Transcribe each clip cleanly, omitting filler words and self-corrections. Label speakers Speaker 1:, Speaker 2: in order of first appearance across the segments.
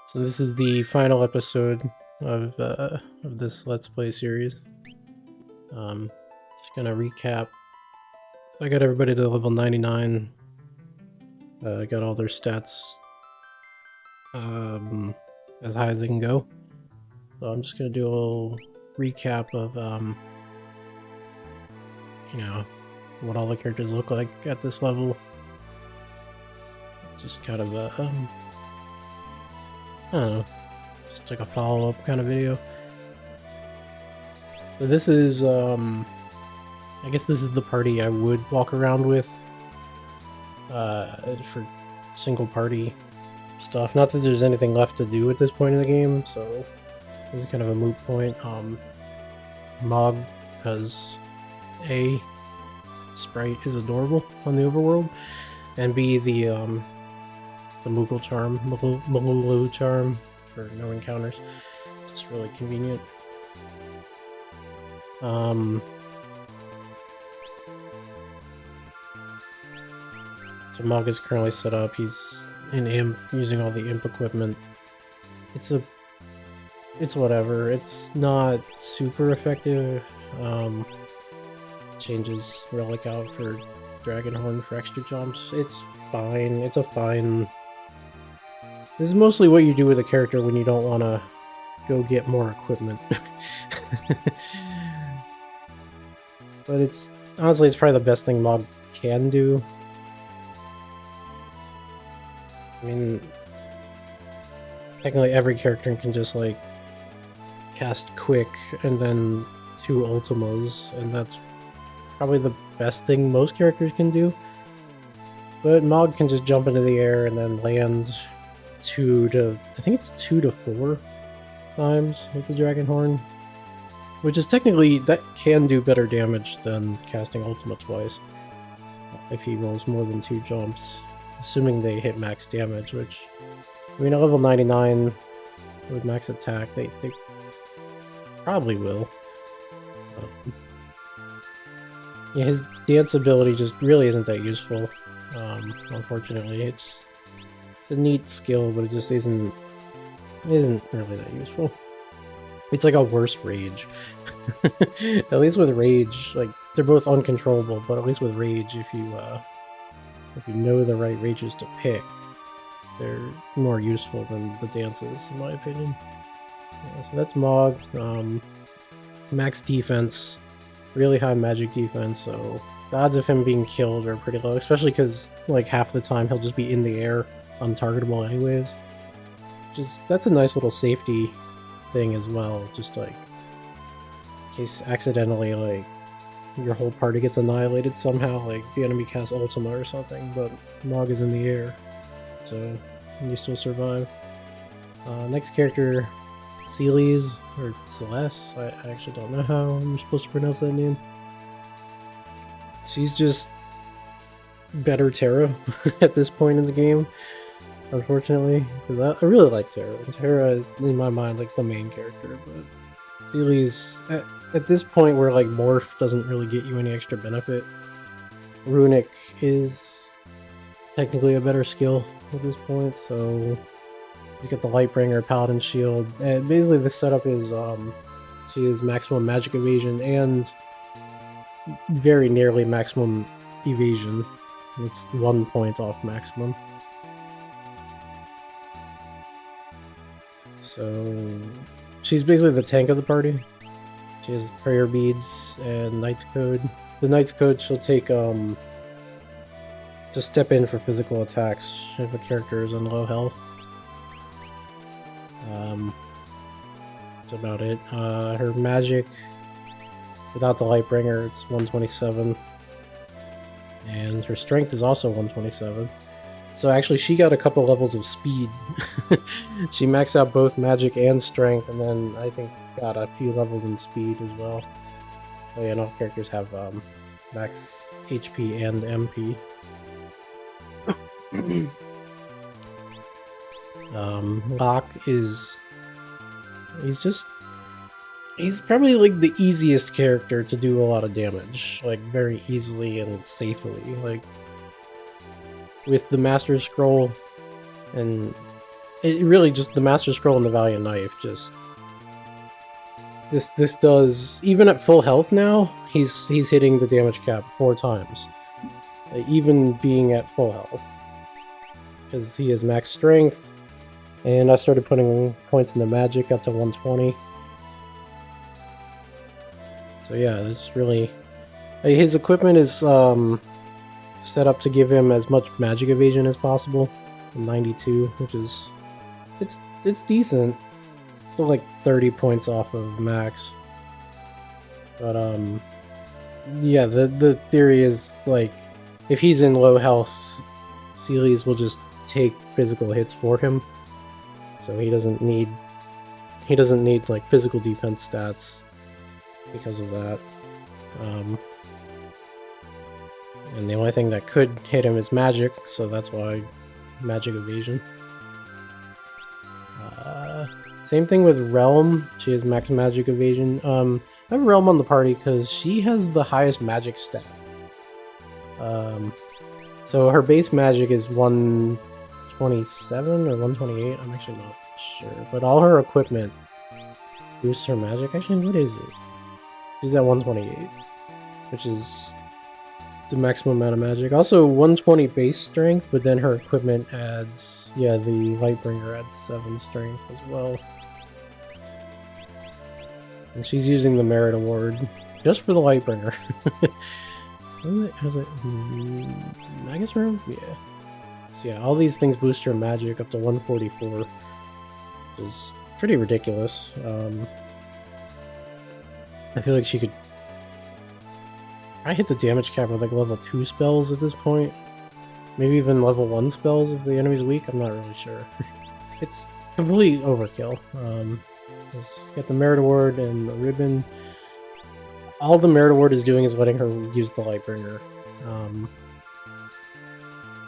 Speaker 1: So this is the final episode of this Let's Play series. Just gonna recap. So I got everybody to level 99. I got all their stats as high as they can go. So I'm just gonna do a little recap of what all the characters look like at this level. Just kind of I don't know, just like a follow-up kind of video. So this is, I guess this is the party I would walk around with for single party stuff. Not that there's anything left to do at this point in the game, so this is kind of a moot point. Mog, because A, Sprite is adorable on the overworld, and B, the Moogle charm, Malulu charm for no encounters. Just really convenient. So Mog is currently set up. He's in Imp, using all the Imp equipment. It's whatever. It's not super effective. Changes Relic out for Dragonhorn for extra jumps. It's fine. It's a fine... This is mostly what you do with a character when you don't want to go get more equipment. But it's... honestly, it's probably the best thing Mog can do. I mean... technically every character can just, like, cast Quick and then 2 Ultimas, and that's probably the best thing most characters can do. But Mog can just jump into the air and then land 2 to... I think it's 2 to 4 times with the Dragonhorn. Which is technically... that can do better damage than casting Ultima twice. If he rolls more than 2 jumps. Assuming they hit max damage, which... I mean, at level 99 with max attack, they probably will. Yeah, his dance ability just really isn't that useful. Unfortunately, it's a neat skill, but it just isn't really that useful. It's like a worse rage. At least with rage, like, they're both uncontrollable, but at least with rage, if you know the right rages to pick, they're more useful than the dances, in my opinion. Yeah, so that's Mog. Max defense, really high magic defense, so the odds of him being killed are pretty low, especially because, like, half the time he'll just be in the air, untargetable anyways. That's a nice little safety thing as well, just, like, in case accidentally, like, your whole party gets annihilated somehow, like the enemy casts Ultima or something, but Mog is in the air, so you still survive. Next character, Celes, or Celeste, I actually don't know how I'm supposed to pronounce that name. She's just better Terra at this point in the game, unfortunately, because I really like Terra. Terra is, in my mind, like the main character, but Celes, at this point where, like, Morph doesn't really get you any extra benefit, Runic is technically a better skill at this point, so you get the Lightbringer, Paladin Shield, and basically the setup is she has maximum magic evasion and very nearly maximum evasion. It's 1 point off maximum. So she's basically the tank of the party. She has prayer beads and Knight's Code. The Knight's Code, she'll take just step in for physical attacks if a character is on low health. That's about it. Her magic, without the Lightbringer, it's 127. And her strength is also 127. So actually, she got a couple levels of speed. She maxed out both magic and strength, and then I think got a few levels in speed as well. Oh yeah, and all characters have max HP and MP. Locke is... he's probably, like, the easiest character to do a lot of damage, like, very easily and safely. Like, with the Master Scroll and it really just the Master Scroll and the Valiant Knife just this does, even at full health now, he's hitting the damage cap 4 times, even being at full health, because he has max strength. And I started putting points in the magic up to 120. So yeah, it's really, his equipment is set up to give him as much magic evasion as possible, 92, which is it's decent. Still like 30 points off of max. But yeah, the theory is like if he's in low health, Seelies will just take physical hits for him. So he doesn't need like physical defense stats because of that. And the only thing that could hit him is magic, so that's why magic evasion. Same thing with Realm. She has max magic evasion. I have Realm on the party because she has the highest magic stat. So her base magic is 127 or 128. I'm actually not sure, but all her equipment boosts her magic. Actually, what is it? She's at 128, which is the maximum amount of magic. Also 120 base strength, but then her equipment adds, yeah, the Lightbringer adds 7 strength as well. And she's using the merit award just for the Lightbringer. How's it? Magus room? Yeah. So yeah, all these things boost her magic up to 144, which is pretty ridiculous. I feel like she could... I hit the damage cap with like level 2 spells at this point. Maybe even level 1 spells if the enemy's weak, I'm not really sure. It's complete overkill. Get the merit award and the ribbon. All the merit award is doing is letting her use the Lightbringer.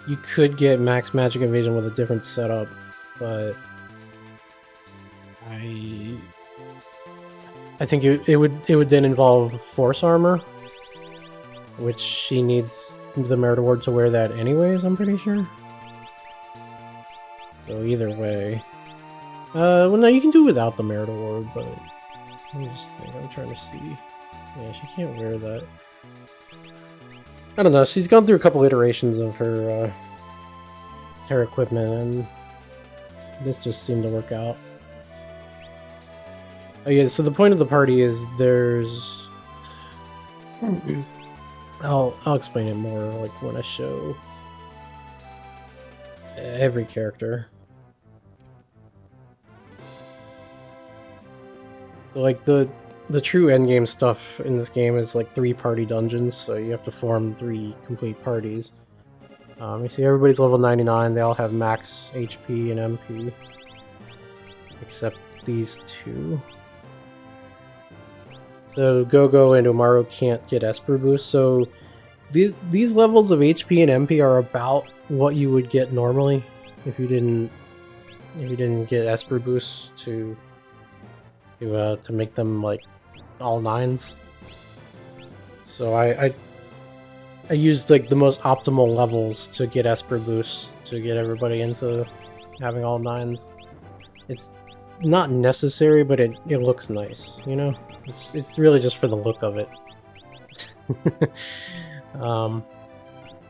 Speaker 1: You could get max magic evasion with a different setup, but I think it would then involve force armor, which she needs the merit award to wear that anyways, I'm pretty sure. So either way. Well, no, you can do without the merit award, but let me just think, I'm trying to see. Yeah, she can't wear that. I don't know, she's gone through a couple iterations of her, her equipment, and this just seemed to work out. Oh yeah, so the point of the party is there's... I'll explain it more like when I show every character. So, like the true endgame stuff in this game is like 3 party dungeons, so you have to form 3 complete parties. You see everybody's level 99, they all have max HP and MP. Except these 2. So Gogo and Umaru can't get Esper boost, so these levels of HP and MP are about what you would get normally if you didn't get Esper boosts to make them like all 9s. So I used like the most optimal levels to get Esper boosts to get everybody into having all 9s. It's not necessary, but it looks nice, you know? It's really just for the look of it.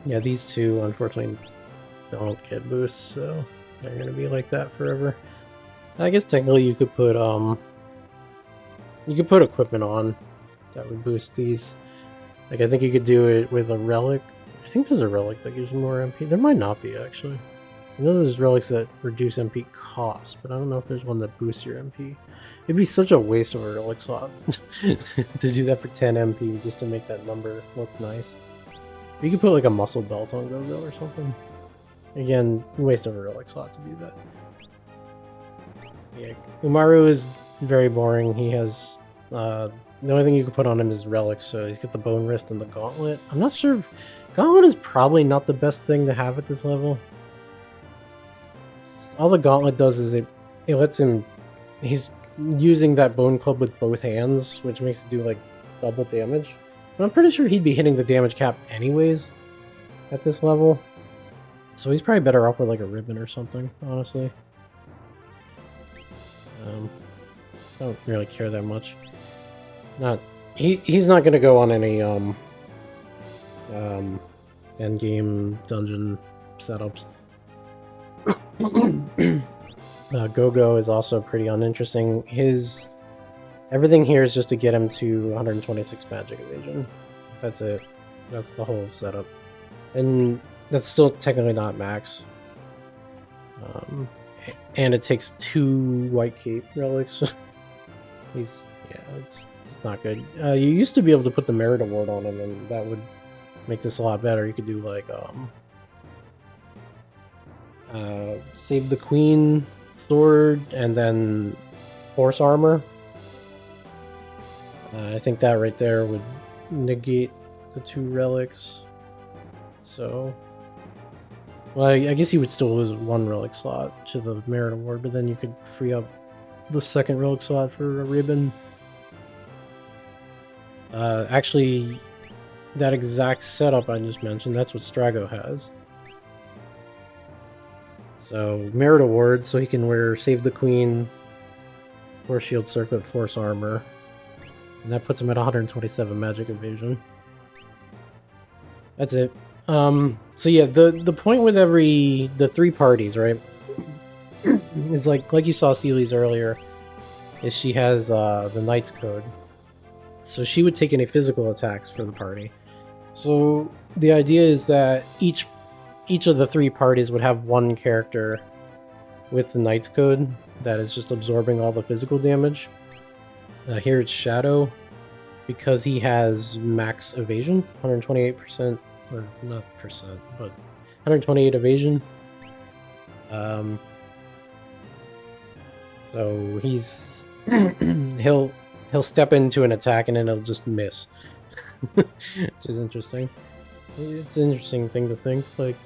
Speaker 1: Yeah, these 2 unfortunately don't get boosts, so they're gonna be like that forever. I guess technically you could put equipment on that would boost these. Like I think you could do it with a relic. I think there's a relic that gives more MP. There might not be actually. I know there's relics that reduce MP cost, but I don't know if there's one that boosts your MP. It'd be such a waste of a relic slot to do that for 10 MP just to make that number look nice. You could put like a muscle belt on Gogo or something. Again, waste of a relic slot to do that. Yeah, Umaru is very boring. He has the only thing you can put on him is relics, so he's got the bone wrist and the gauntlet. I'm not sure if gauntlet is probably not the best thing to have at this level. All the gauntlet does is it lets him... He's using that bone club with both hands, which makes it do like double damage. But I'm pretty sure he'd be hitting the damage cap anyways at this level. So he's probably better off with like a ribbon or something, honestly. Don't really care that much. He's not gonna go on any end game dungeon setups. Go-Go is also pretty uninteresting. Everything here is just to get him to 126 magic evasion. That's it. That's the whole setup. And that's still technically not max. And it takes 2 White Cape relics. It's not good. You used to be able to put the merit award on him, and that would make this a lot better. You could do like save the queen sword and then force armor. I think that right there would negate the 2 relics. So, well, I guess you would still lose 1 relic slot to the merit award, but then you could free up the 2nd relic slot for a ribbon. Actually, that exact setup I just mentioned, that's what Strago has. So, merit award, so he can wear Save the Queen, Force Shield Circlet, Force Armor. And that puts him at 127 magic evasion. That's it. So yeah, the point with the 3 parties, right, is like you saw Seely's earlier, is she has the Knight's Code. So she would take any physical attacks for the party. So the idea is that each of the 3 parties would have 1 character with the Knight's Code that is just absorbing all the physical damage. Here it's Shadow, because he has max evasion, 128%, or not percent, but 128 evasion. So he's he'll step into an attack and then it'll just miss, which is interesting. It's an interesting thing to think, like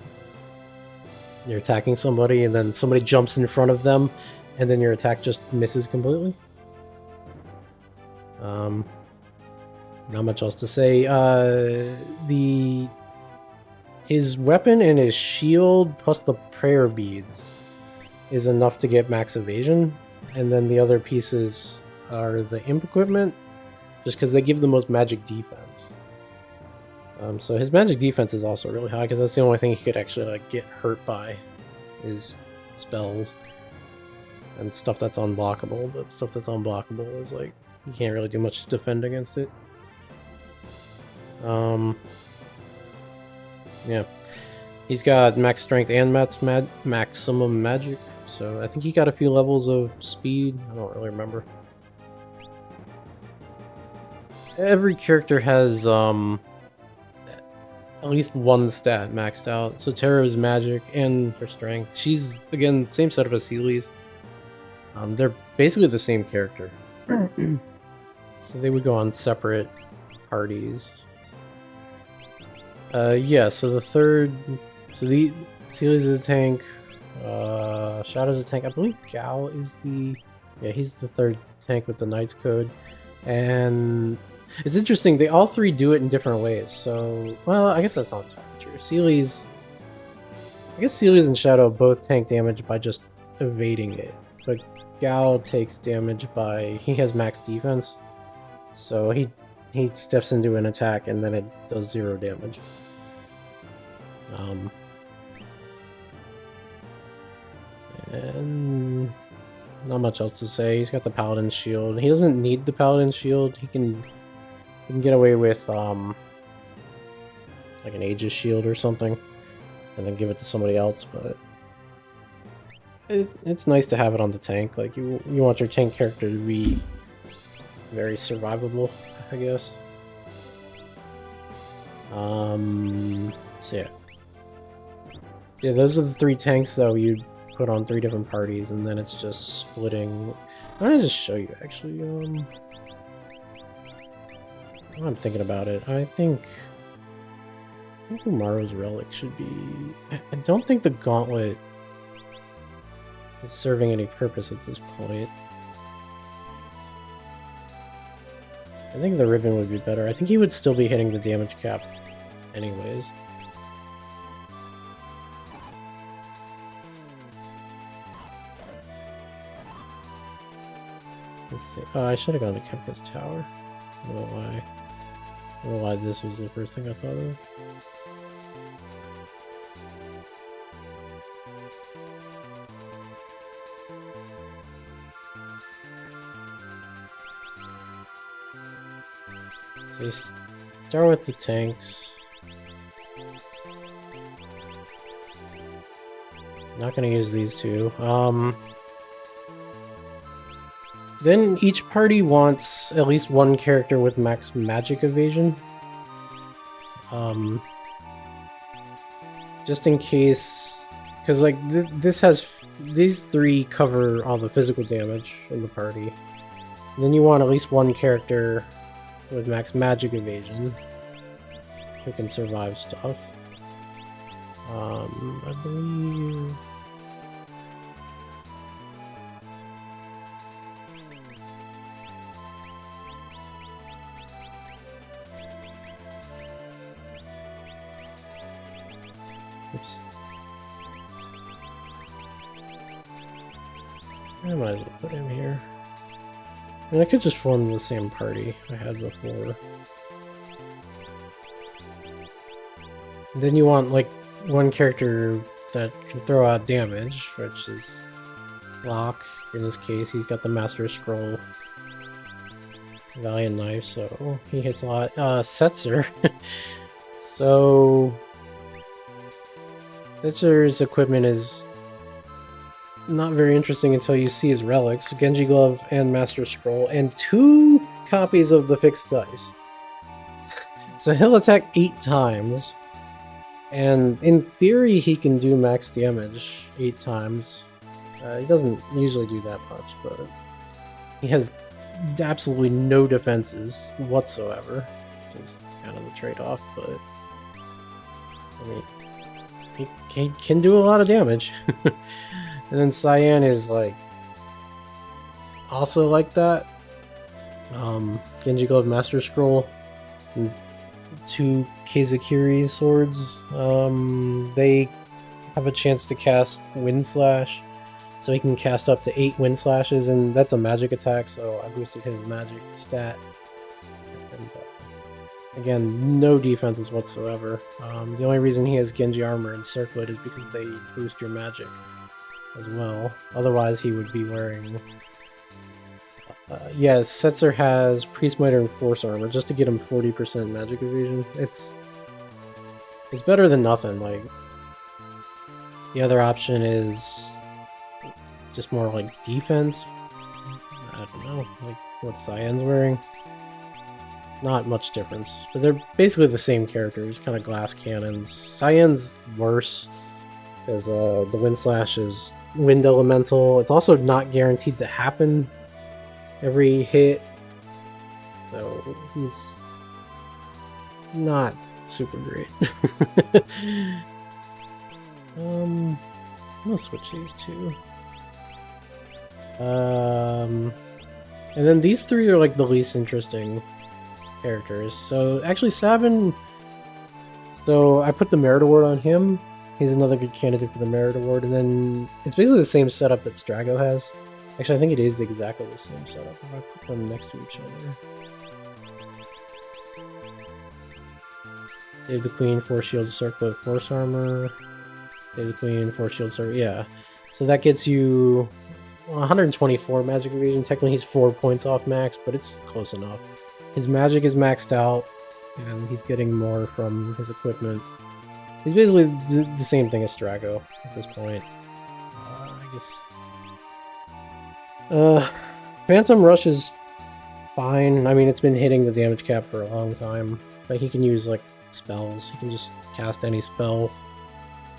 Speaker 1: you're attacking somebody and then somebody jumps in front of them and then your attack just misses completely. Not much else to say. His weapon and his shield plus the prayer beads is enough to get max evasion, and then the other pieces are the imp equipment, just because they give the most magic defense. So his magic defense is also really high, because that's the only thing he could actually like get hurt by, is spells and stuff that's unblockable. But stuff that's unblockable is like you can't really do much to defend against it. Yeah, he's got max strength and maximum magic, so I think he got a few levels of speed. I don't really remember. Every character has at least 1 stat maxed out. So Terra's magic and her strength. She's, again, same setup as Seely's. They're basically the same character. So they would go on separate parties. Yeah, so the third... So Seely's is a tank. Shadow's a tank. I believe Gal is the... Yeah, he's the 3rd tank with the Knight's Code. And... It's interesting, they all 3 do it in different ways, so... Well, I guess that's not entirely true. Seely's... I guess Seely's and Shadow both tank damage by just evading it. But Gal takes damage by... He has max defense. So he steps into an attack and then it does 0 damage. And... Not much else to say. He's got the Paladin Shield. He doesn't need the Paladin Shield. He can get away with like an Aegis Shield or something, and then give it to somebody else. But it's nice to have it on the tank. Like you want your tank character to be very survivable, I guess. So yeah, those are the 3 tanks that you put on 3 different parties, and then it's just splitting. I'm gonna just show you actually. I'm thinking about it. I think Umaru's relic should be... I don't think the gauntlet is serving any purpose at this point. I think the ribbon would be better. I think he would still be hitting the damage cap anyways. Let's see. Oh, I should have gone to Kefka's Tower. I don't know why. I don't know why this was the first thing I thought of. So you start with the tanks. Not gonna use these two. Then each party wants at least one character with max magic evasion. Just in case, because like this has these three cover all the physical damage in the party. And then you want at least one character with max magic evasion who can survive stuff. I believe. Oops. I might as well put him here. And I could just form the same party I had before. And then you want like one character that can throw out damage, which is Locke. In this case, he's got the Master Scroll Valiant Knife, so he hits a lot. Setzer. So Setzer's equipment is not very interesting until you see his relics, Genji Glove and Master Scroll, and 2 copies of the fixed dice. So he'll attack 8 times, and in theory he can do max damage 8 times. He doesn't usually do that much, but he has absolutely no defenses whatsoever, which is kind of the trade-off, but I mean, he can do a lot of damage. And then Cyan is like also like that. Genji Glove, Master Scroll, and 2 Kazakiri swords. They have a chance to cast Wind Slash, so he can cast up to 8 Wind Slashes, and that's a magic attack, so I boosted his magic stat. And, again, no defenses whatsoever. The only reason he has Genji Armor and Circlet is because they boost your magic as well. Otherwise, he would be wearing... yes, Setzer has Priest Mitre and Force Armor, just to get him 40% magic evasion. It's better than nothing. Like, the other option is just more like defense. I don't know, like what Cyan's wearing. Not much difference, but they're basically the same characters, kind of glass cannons. Cyan's worse, because the Wind Slash is Wind Elemental. It's also not guaranteed to happen every hit, so he's not super great. I'm gonna switch these 2. And then these 3 are like the least interesting characters. So actually Sabin, so I put the Merit Award on him. He's another good candidate for the Merit Award, and then it's basically the same setup that Strago has. Actually, I think it is exactly the same setup if I put them next to each other. Save the Queen, Force Shield, Circlet, Force Armor. Save the Queen, Force Shield, Circlet, yeah. So that gets you 124 magic evasion. Technically he's 4 points off max, but it's close enough. His magic is maxed out, and he's getting more from his equipment. He's basically the same thing as Strago at this point. I guess... Phantom Rush is fine. I mean, it's been hitting the damage cap for a long time. But he can use, like, spells. He can just cast any spell.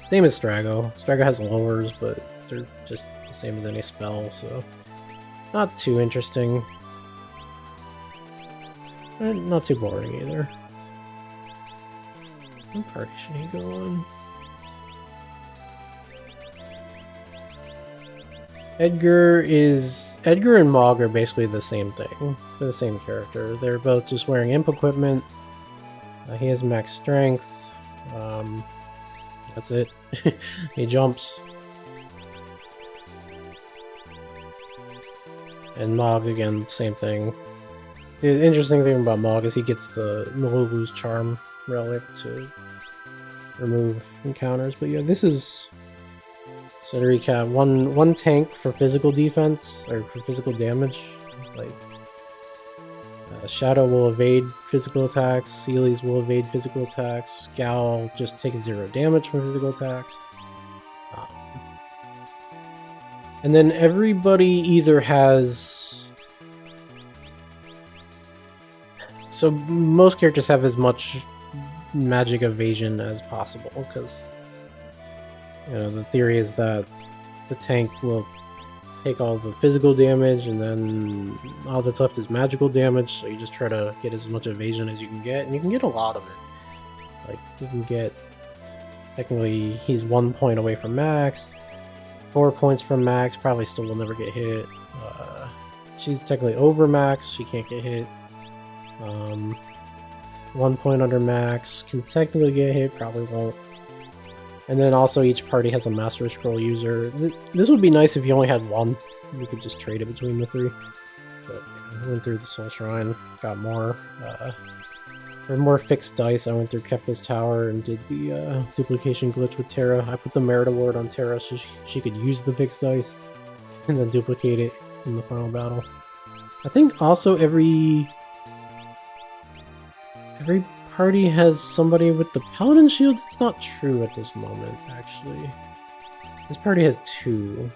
Speaker 1: Same as Strago. Strago has lowers, but they're just the same as any spell, so... not too interesting. Not too boring either. What party should he go on? Edgar and Mog are basically the same thing. They're the same character. They're both just wearing imp equipment. He has max strength. That's it. He jumps. And Mog, again, same thing. The interesting thing about Mog is he gets the Malulu's Charm relic to remove encounters. But yeah, this is... So to recap, one tank for physical defense, or for physical damage. Like, Shadow will evade physical attacks, Seelies will evade physical attacks, Scowl just takes 0 damage from physical attacks. And then everybody either has... So most characters have as much magic evasion as possible, because the theory is that the tank will take all the physical damage, and then all that's left is magical damage, so you just try to get as much evasion as you can get, and you can get a lot of it. Like, you can get... Technically, he's 1 point away from max, 4 points from max, probably still will never get hit. She's technically over max, she can't get hit. 1 point under max, can technically get hit, probably won't. And then also each party has a Master Scroll user. This would be nice if you only had one. You could just trade it between the 3. But I went through the Soul Shrine, got more. For more fixed dice, I went through Kefka's Tower and did the duplication glitch with Terra. I put the Merit Award on Terra so she could use the fixed dice and then duplicate it in the final battle. I think also every party has somebody with the Paladin Shield. It's not true at this moment, actually. This party has 2.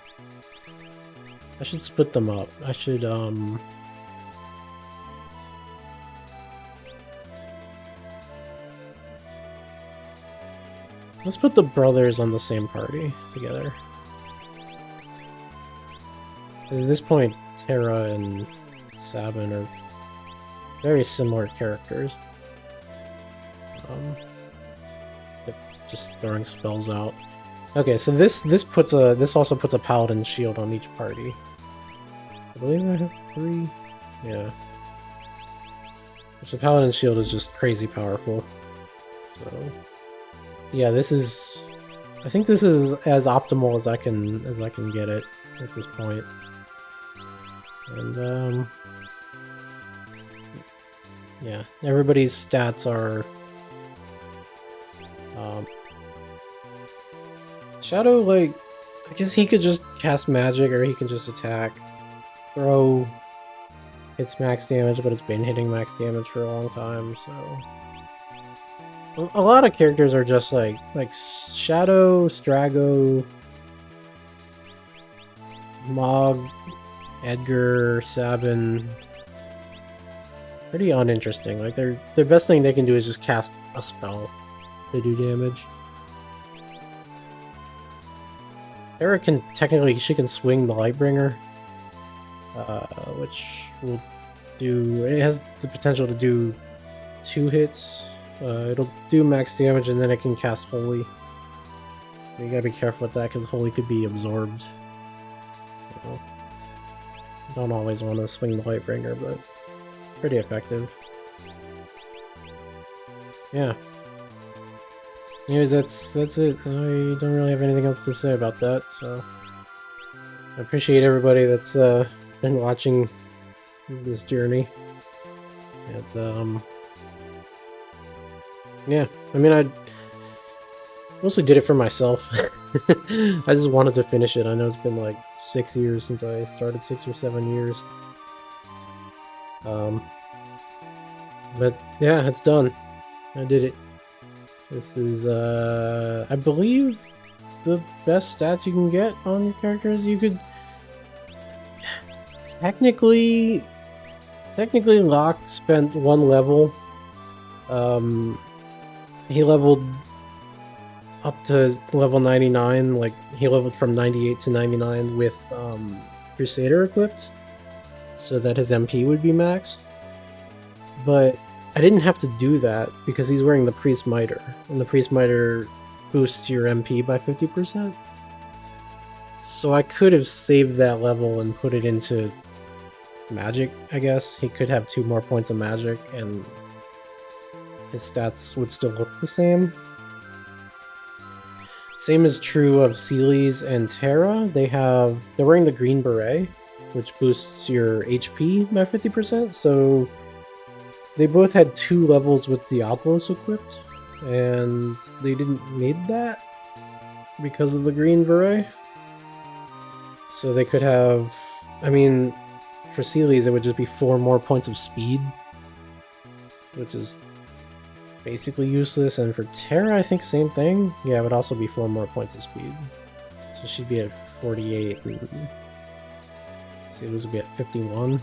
Speaker 1: I should split them up. I should, let's put the brothers on the same party together. Because at this point, Terra and Sabin are very similar characters. Just throwing spells out. Okay, so this also puts a Paladin Shield on each party. I believe I have 3. Yeah. Which the Paladin Shield is just crazy powerful. So yeah, this is... I think this is as optimal as I can get it at this point. And yeah, everybody's stats are Shadow, like, I guess he could just cast magic or he can just attack. Throw hits max damage, but it's been hitting max damage for a long time, so... A lot of characters are just like Shadow, Strago, Mog, Edgar, Sabin. Pretty uninteresting. Like, the best thing they can do is just cast a spell to do damage. Terra can technically, she can swing the Lightbringer, which will do, it has the potential to do 2 hits. It'll do max damage and then it can cast Holy. You gotta be careful with that because Holy could be absorbed. You don't always want to swing the Lightbringer, but pretty effective. Yeah. Anyways, that's it. I don't really have anything else to say about that, so... I appreciate everybody that's been watching this journey. And, yeah, I mean, I mostly did it for myself. I just wanted to finish it. I know it's been like 6 years since I started, 6 or 7 years. But yeah, it's done. I did it. This is, I believe, the best stats you can get on your characters. You could... Technically, Locke spent 1 level. He leveled up to level 99, like, he leveled from 98 to 99 with, Crusader equipped, so that his MP would be max. But I didn't have to do that because he's wearing the Priest Miter, and the Priest Miter boosts your MP by 50%. So I could have saved that level and put it into magic, I guess. He could have 2 more points of magic, and his stats would still look the same. Same is true of Seelies and Terra. They're wearing the green beret, which boosts your HP by 50%, so they both had 2 levels with Diablos equipped, and they didn't need that because of the green beret. So they could have, I mean, for Seelies it would just be 4 more points of speed, which is basically useless, and for Terra I think same thing. Yeah, it would also be 4 more points of speed. So she'd be at 48, and Seelies would be at 51.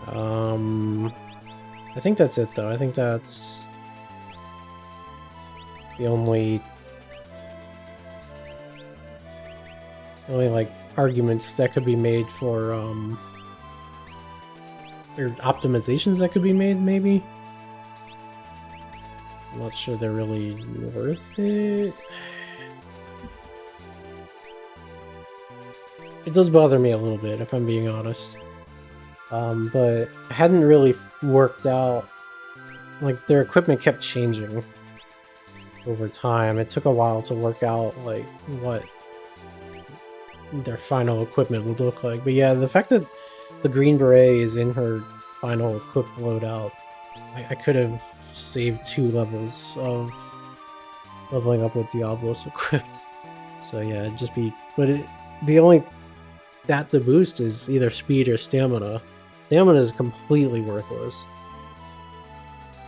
Speaker 1: I think that's it though. I think that's the only like arguments that could be made for or optimizations that could be made, maybe. I'm not sure they're really worth it. It does bother me a little bit, if I'm being honest. But it hadn't really worked out. Like, their equipment kept changing over time. It took a while to work out, like, what their final equipment would look like. But yeah, the fact that the Green Beret is in her final equip loadout, I could have saved 2 levels of leveling up with Diablos equipped. So yeah, it'd just be... But the only stat to boost is either speed or stamina. Stamina is completely worthless.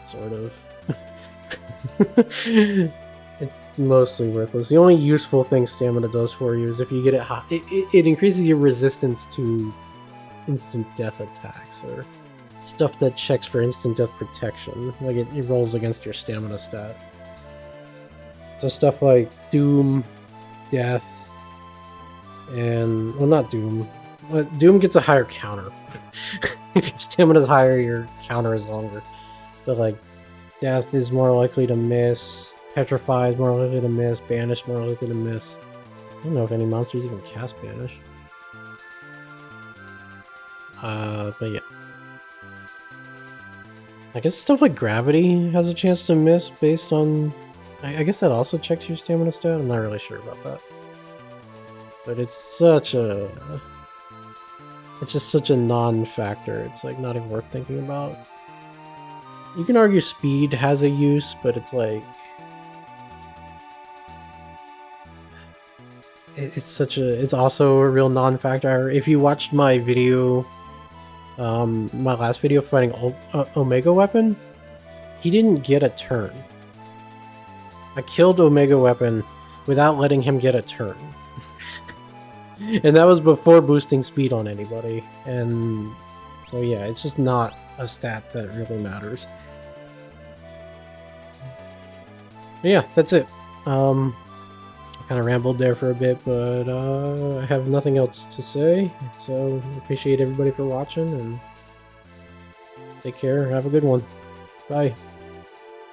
Speaker 1: Sort of. It's mostly worthless. The only useful thing stamina does for you is if you get it hot, it increases your resistance to instant death attacks, or stuff that checks for instant death protection. Like, it rolls against your stamina stat. So stuff like Doom, Death, and... well, not Doom. But Doom gets a higher counter. If your stamina is higher, your counter is longer. But like, Death is more likely to miss, Petrify is more likely to miss, Banish more likely to miss. I don't know if any monsters even cast Banish. But yeah. I guess stuff like Gravity has a chance to miss based on... I guess that also checks your stamina stat? I'm not really sure about that. But it's such a... it's just such a non-factor. It's like not even worth thinking about. You can argue speed has a use, but it's like... it's also a real non-factor. If you watched my video, my last video fighting Omega Weapon, he didn't get a turn. I killed Omega Weapon without letting him get a turn. And that was before boosting speed on anybody. And so yeah, it's just not a stat that really matters. But yeah, that's it. I kind of rambled there for a bit, but I have nothing else to say. So appreciate everybody for watching, and take care. Have a good one. Bye.